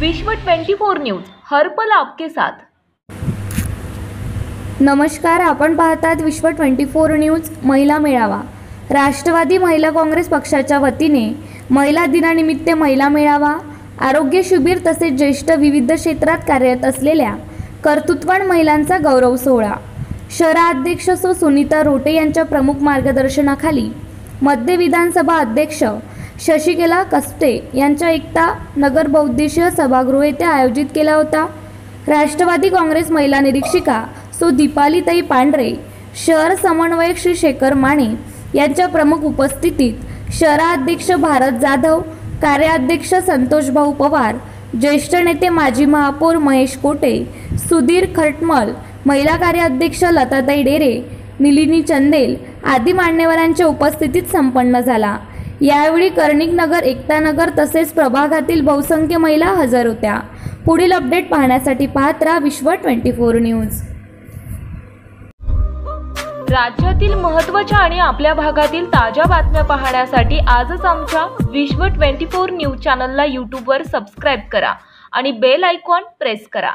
विश्व 24 न्यूज हर पल आपके साथ। नमस्कार, आपण पाहतात विश्व 24 न्यूज। महिला मेळावा राष्ट्रवादी महिला काँग्रेस पक्षाच्या वतीने महिला दिनानिमित्त महिला मेळावा, आरोग्य शिबिर तसेच ज्येष्ठ विविध क्षेत्रात कार्यरत असलेल्या कर्तृत्ववान महिलांचा गौरव सोहळा। शहराध्यक्ष सुनीता रोटे यांच्या प्रमुख मार्गदर्शनाखाली मध्य विधानसभा अध्यक्ष शशिकला कसबे यांच्या एकता नगर बहुउद्देशीय सभागृह येथे आयोजित केला होता। राष्ट्रवादी काँग्रेस महिला निरीक्षिका दीपालीताई पांढरे, शहर समन्वयक श्री शेखर माने यांच्या प्रमुख उपस्थितीत शहराध्यक्ष भारत जाधव, कार्याध्यक्ष संतोष भाऊ पवार, ज्येष्ठ नेते माजी महापौर महेश कोटे, सुधीर खटमल, महिला कार्याध्यक्ष लताताई डेरे, निलिनी चंदेल आदी मान्यवरांच्या उपस्थितीत संपन्न झाला। यावेळी कर्णिक नगर, एकता नगर तसेच प्रभागातील बहुसंख्य महिला हजर होत्या। पुढील अपडेट पाहण्यासाठी पाहत रहा विश्व 24 न्यूज। राज्यातील महत्त्वाच्या आणि आपल्या भागातील ताज्या बातम्या पाहण्यासाठी आजच आमच्या विश्व 24 न्यूज चॅनलला YouTube वर सबस्क्राइब करा आणि बेल आयकॉन प्रेस करा।